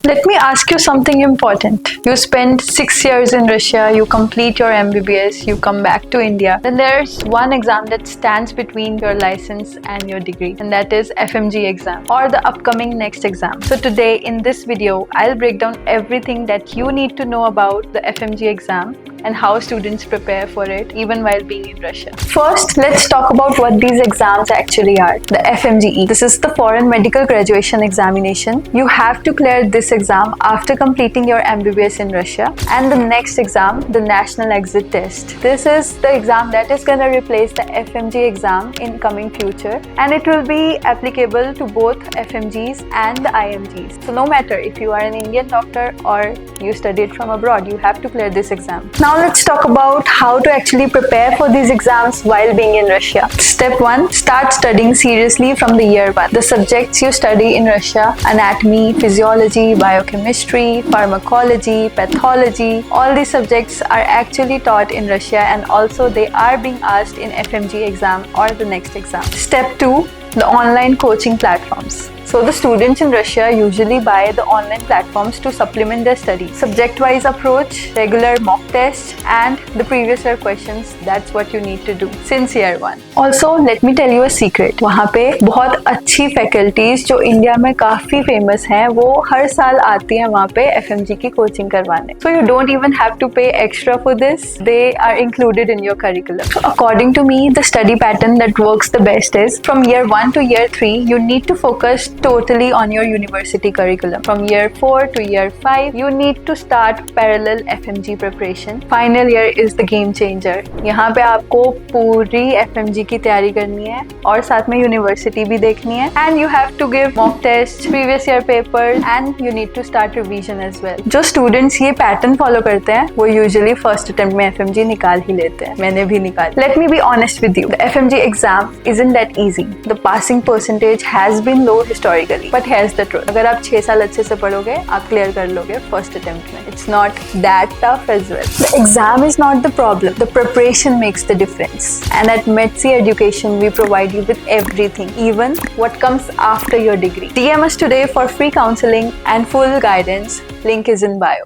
Let me ask you something important. You spend 6 years in Russia, you complete your MBBS, you come back to India. Then there's one exam that stands between your license and your degree, and that is FMG exam or the upcoming next exam. So today in this video, I'll break down everything that you need to know about the FMG exam and how students prepare for it even while being in Russia. First, let's talk about what these exams actually are. The FMGE. This is the Foreign Medical Graduation Examination. You have to clear this exam after completing your MBBS in Russia. And the next exam, the National Exit Test. This is the exam that is going to replace the FMG exam in coming future, and it will be applicable to both FMGs and the IMGs. So no matter if you are an Indian doctor or you studied from abroad, you have to clear this exam. Now let's talk about how to actually prepare for these exams while being in Russia. Step 1. Start studying seriously from the year 1. The subjects you study in Russia: anatomy, physiology, biochemistry, pharmacology, pathology. All these subjects are actually taught in Russia, and also they are being asked in FMG exam or the next exam. Step 2. The online coaching platforms. So the students in Russia usually buy the online platforms to supplement their study. Subject-wise approach, regular mock tests, and the previous year questions. That's what you need to do since year 1. Also, let me tell you a secret. वहाँ पे बहुत अच्छी faculties जो India में काफी famous हैं, वो हर साल आती हैं वहाँ पे FMG की coaching करवाने. So you don't even have to pay extra for this. They are included in your curriculum. So according to me, the study pattern that works the best is from year 1 to year 3, you need to focus totally on your university curriculum. From year 4 to year 5, you need to start parallel FMG preparation. Final year is the game changer. यहाँ पे आपको पूरी FMG की तैयारी करनी है और साथ में यूनिवर्सिटी भी देखनी है. And you have to give mock tests, previous year papers, and you need to start revision as well. जो students ये pattern follow करते हैं, वो usually first attempt में FMG निकाल ही लेते हैं. मैंने भी निकाल. Let me be honest with you. The FMG exam isn't that easy. The passing percentage has been low historically, but here's the truth. अगर आप 6 साल अच्छे से पढ़ोगे, आप क्लियर कर लोगे फर्स्ट अटेम्प्ट में. It's not that tough as well. The exam is not the problem. The preparation makes the difference. And at Medsi Education, we provide you with everything, even what comes after your degree. DM us today for free counseling and full guidance. Link is in bio.